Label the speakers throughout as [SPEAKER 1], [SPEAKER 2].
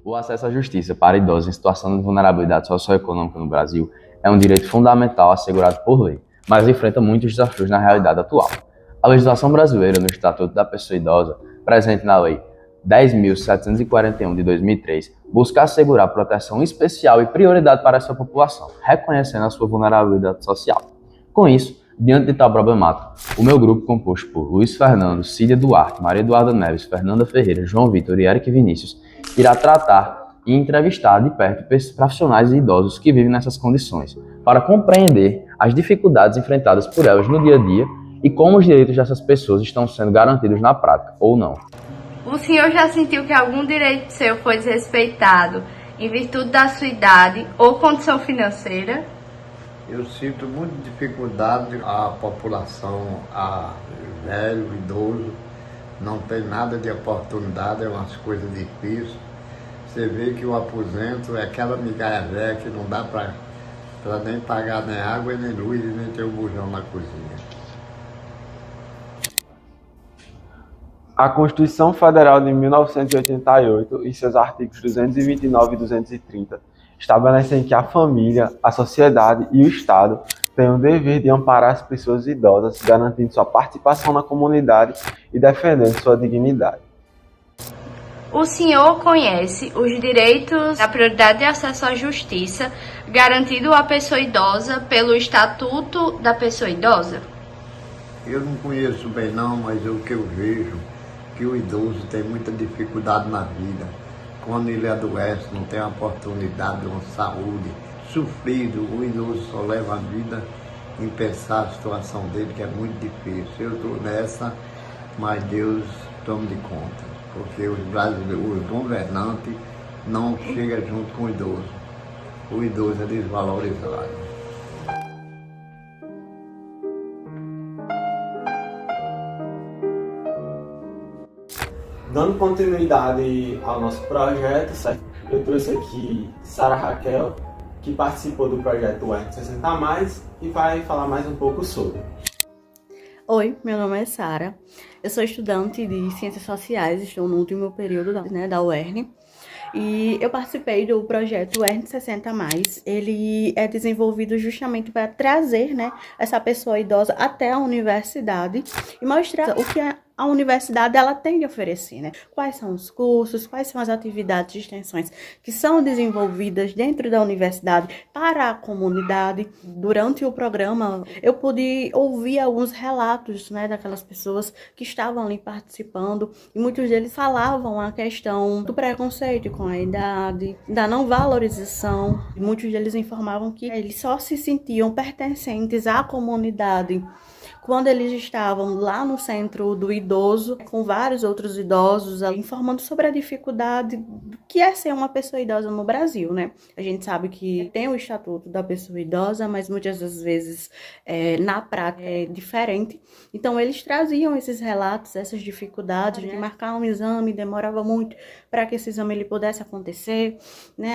[SPEAKER 1] O acesso à justiça para idosos em situação de vulnerabilidade socioeconômica no Brasil é um direito fundamental assegurado por lei, mas enfrenta muitos desafios na realidade atual. A legislação brasileira no Estatuto da Pessoa Idosa, presente na Lei 10.741 de 2003, busca assegurar proteção especial e prioridade para essa população, reconhecendo a sua vulnerabilidade social. Com isso, diante de tal problemática, o meu grupo, composto por Luiz Fernando, Cília Duarte, Maria Eduarda Neves, Fernanda Ferreira, João Vitor e Eric Vinícius, irá tratar e entrevistar de perto profissionais e idosos que vivem nessas condições, para compreender as dificuldades enfrentadas por elas no dia a dia e como os direitos dessas pessoas estão sendo garantidos na prática, ou não.
[SPEAKER 2] O senhor já sentiu que algum direito seu foi desrespeitado em virtude da sua idade ou condição financeira?
[SPEAKER 3] Eu sinto muita dificuldade, a população, velho, idoso, não tem nada de oportunidade, é umas coisas difíceis. Você vê que o aposento é aquela migalha velha que não dá para nem pagar nem água, nem luz, nem ter um bujão na cozinha.
[SPEAKER 4] A Constituição Federal de 1988 e seus artigos 229 e 230 estabelecem que a família, a sociedade e o Estado têm o dever de amparar as pessoas idosas, garantindo sua participação na comunidade e defendendo sua dignidade.
[SPEAKER 2] O senhor conhece os direitos da prioridade de acesso à justiça garantido à pessoa idosa pelo Estatuto da Pessoa Idosa?
[SPEAKER 3] Eu não conheço bem não, mas o que eu vejo que o idoso tem muita dificuldade na vida. Quando ele adoece, não tem a oportunidade de uma saúde, sofrido, o idoso só leva a vida em pensar a situação dele, que é muito difícil. Eu estou nessa, mas Deus tome de conta, porque os brasileiros, os governantes não chegam junto com o idoso. O idoso é desvalorizado.
[SPEAKER 4] Dando continuidade ao nosso projeto, certo? Eu trouxe aqui Sara Raquel, que participou do projeto UERN60+, e vai falar mais um pouco sobre.
[SPEAKER 5] Oi, meu nome é Sara, eu sou estudante de Ciências Sociais, estou no último período da UERN, e eu participei do projeto UERN60+. Ele é desenvolvido justamente para trazer, essa pessoa idosa até a universidade e mostrar o que a universidade ela tem de oferecer, Quais são os cursos, quais são as atividades de extensões que são desenvolvidas dentro da universidade para a comunidade. Durante o programa, eu pude ouvir alguns relatos, daquelas pessoas que estavam ali participando, e muitos deles falavam a questão do preconceito com a idade, da não valorização. E muitos deles informavam que eles só se sentiam pertencentes à comunidade quando eles estavam lá no centro do idoso, com vários outros idosos, informando sobre a dificuldade do que é ser uma pessoa idosa no Brasil, A gente sabe que tem o Estatuto da Pessoa Idosa, mas muitas das vezes na prática é diferente. Então eles traziam esses relatos, essas dificuldades, de marcar um exame demorava muito para que esse exame ele pudesse acontecer,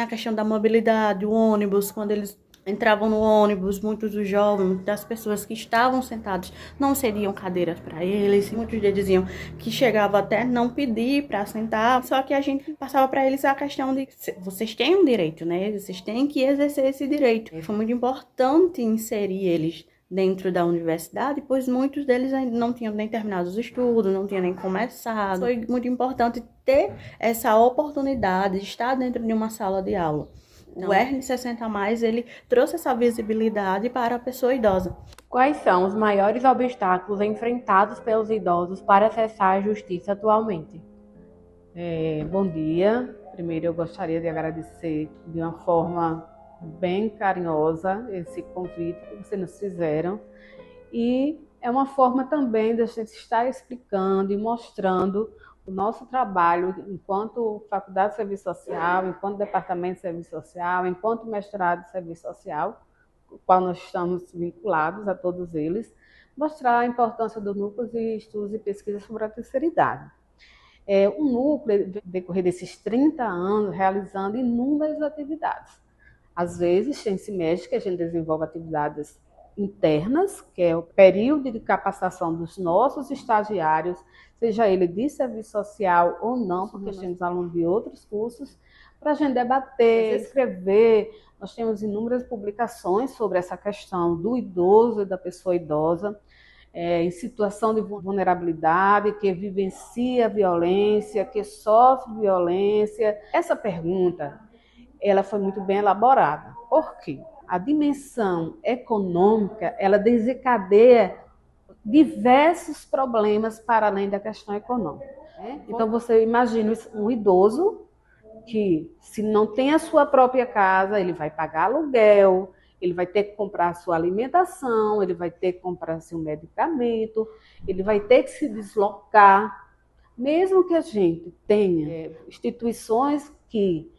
[SPEAKER 5] A questão da mobilidade, o ônibus, quando eles entravam no ônibus, muitos dos jovens, muitas das pessoas que estavam sentados não cediam cadeiras para eles. Muitos deles diziam que chegava até não pedir para sentar, só que a gente passava para eles a questão de vocês têm um direito, Vocês têm que exercer esse direito. E foi muito importante inserir eles dentro da universidade, pois muitos deles ainda não tinham nem terminado os estudos, não tinham nem começado. Foi muito importante ter essa oportunidade de estar dentro de uma sala de aula. O UERN60+, ele trouxe essa visibilidade para a pessoa idosa.
[SPEAKER 6] Quais são os maiores obstáculos enfrentados pelos idosos para acessar a justiça atualmente?
[SPEAKER 7] Bom dia. Primeiro eu gostaria de agradecer de uma forma bem carinhosa esse convite que vocês nos fizeram. E é uma forma também da gente estar explicando e mostrando O nosso trabalho, enquanto Faculdade de Serviço Social, enquanto Departamento de Serviço Social, enquanto Mestrado de Serviço Social, o qual nós estamos vinculados a todos eles, mostrar a importância dos núcleos de estudos e pesquisas sobre a terceira idade. O núcleo, no decorrer desses 30 anos, realizando inúmeras atividades. Às vezes, tem semestre que a gente desenvolve atividades internas, que é o período de capacitação dos nossos estagiários, seja ele de serviço social ou não, porque nós temos alunos de outros cursos, para a gente debater, escrever. Nós temos inúmeras publicações sobre essa questão do idoso e da pessoa idosa, em situação de vulnerabilidade, que vivencia violência, que sofre violência. Essa pergunta, ela foi muito bem elaborada. Por quê? A dimensão econômica, ela desencadeia diversos problemas para além da questão econômica. Então, você imagina um idoso que, se não tem a sua própria casa, ele vai pagar aluguel, ele vai ter que comprar a sua alimentação, ele vai ter que comprar seu medicamento, ele vai ter que se deslocar. Mesmo que a gente tenha instituições que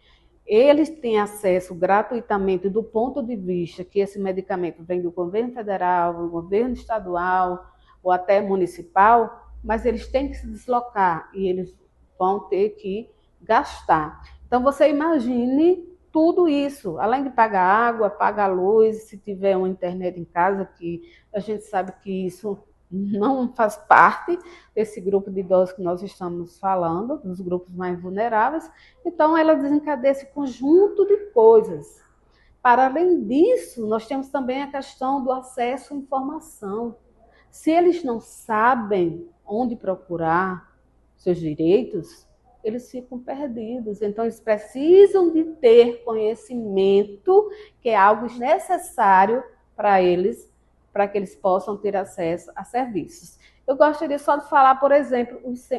[SPEAKER 7] eles têm acesso gratuitamente do ponto de vista que esse medicamento vem do governo federal, do governo estadual ou até municipal, mas eles têm que se deslocar e eles vão ter que gastar. Então, você imagine tudo isso, além de pagar água, pagar luz, se tiver uma internet em casa, que a gente sabe que isso não faz parte desse grupo de idosos que nós estamos falando, dos grupos mais vulneráveis. Então, ela desencadeia esse conjunto de coisas. Para além disso, nós temos também a questão do acesso à informação. Se eles não sabem onde procurar seus direitos, eles ficam perdidos. Então, eles precisam de ter conhecimento, que é algo necessário para eles, para que eles possam ter acesso a serviços. Eu gostaria só de falar, por exemplo, os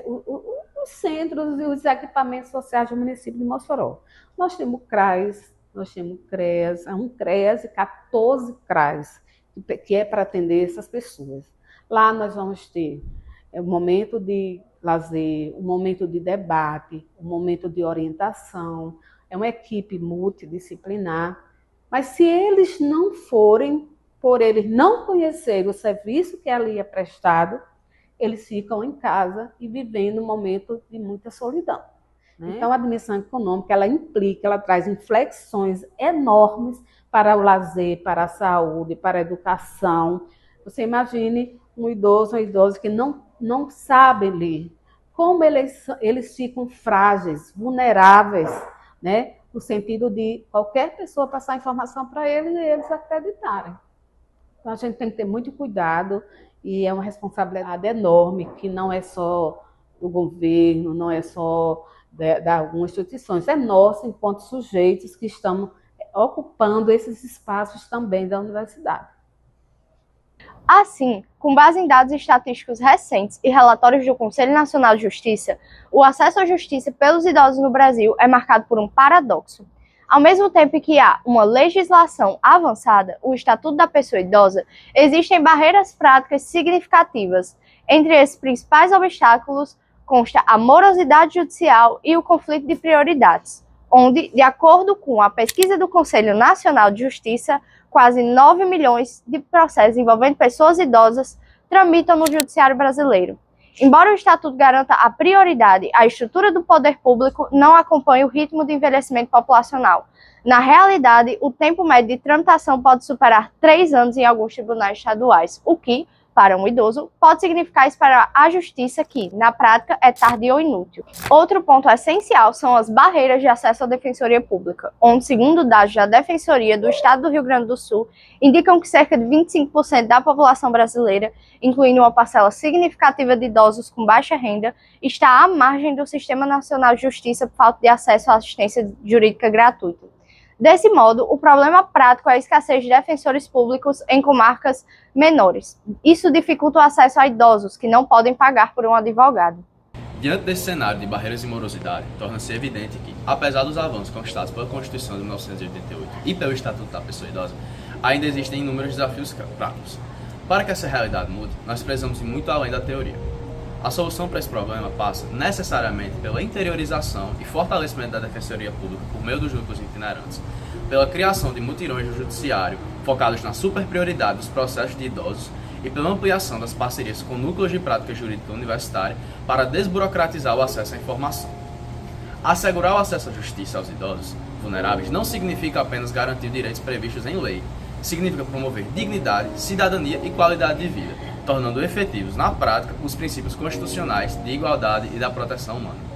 [SPEAKER 7] centros e os equipamentos sociais do município de Mossoró. Nós temos CRAS, nós temos CREAS, um CREAS e 14 CRAS, que é para atender essas pessoas. Lá nós vamos ter um momento de lazer, um momento de debate, um momento de orientação, é uma equipe multidisciplinar. Mas se eles não forem, por eles não conhecerem o serviço que ali é prestado, eles ficam em casa e vivendo um momento de muita solidão. Então, a dimensão econômica, ela implica, ela traz inflexões enormes para o lazer, para a saúde, para a educação. Você imagine um idoso, uma idosa que não sabem ler, como eles ficam frágeis, vulneráveis, né? No sentido de qualquer pessoa passar informação para eles e eles acreditarem. Então, a gente tem que ter muito cuidado e é uma responsabilidade enorme, que não é só do governo, não é só de algumas instituições, é nossa enquanto sujeitos que estamos ocupando esses espaços também da universidade.
[SPEAKER 2] Assim, com base em dados estatísticos recentes e relatórios do Conselho Nacional de Justiça, o acesso à justiça pelos idosos no Brasil é marcado por um paradoxo. Ao mesmo tempo que há uma legislação avançada, o Estatuto da Pessoa Idosa, existem barreiras práticas significativas. Entre esses principais obstáculos consta a morosidade judicial e o conflito de prioridades, onde, de acordo com a pesquisa do Conselho Nacional de Justiça, quase 9 milhões de processos envolvendo pessoas idosas tramitam no judiciário brasileiro. Embora o Estatuto garanta a prioridade, a estrutura do poder público não acompanha o ritmo de envelhecimento populacional. Na realidade, o tempo médio de tramitação pode superar 3 anos em alguns tribunais estaduais, o que, para um idoso, pode significar esperar a justiça que, na prática, é tardia ou inútil. Outro ponto essencial são as barreiras de acesso à defensoria pública, onde, segundo dados da Defensoria do Estado do Rio Grande do Sul, indicam que cerca de 25% da população brasileira, incluindo uma parcela significativa de idosos com baixa renda, está à margem do Sistema Nacional de Justiça por falta de acesso à assistência jurídica gratuita. Desse modo, o problema prático é a escassez de defensores públicos em comarcas menores. Isso dificulta o acesso a idosos que não podem pagar por um advogado.
[SPEAKER 1] Diante desse cenário de barreiras e morosidade, torna-se evidente que, apesar dos avanços conquistados pela Constituição de 1988 e pelo Estatuto da Pessoa Idosa, ainda existem inúmeros desafios práticos. Para que essa realidade mude, nós precisamos ir muito além da teoria.
[SPEAKER 8] A solução para esse problema passa necessariamente pela interiorização e fortalecimento da Defensoria Pública por meio dos núcleos itinerantes, pela criação de mutirões do judiciário focados na superprioridade dos processos de idosos e pela ampliação das parcerias com núcleos de prática jurídica universitária para desburocratizar o acesso à informação. Assegurar o acesso à justiça aos idosos vulneráveis não significa apenas garantir direitos previstos em lei, significa promover dignidade, cidadania e qualidade de vida, tornando efetivos na prática os princípios constitucionais de igualdade e da proteção humana.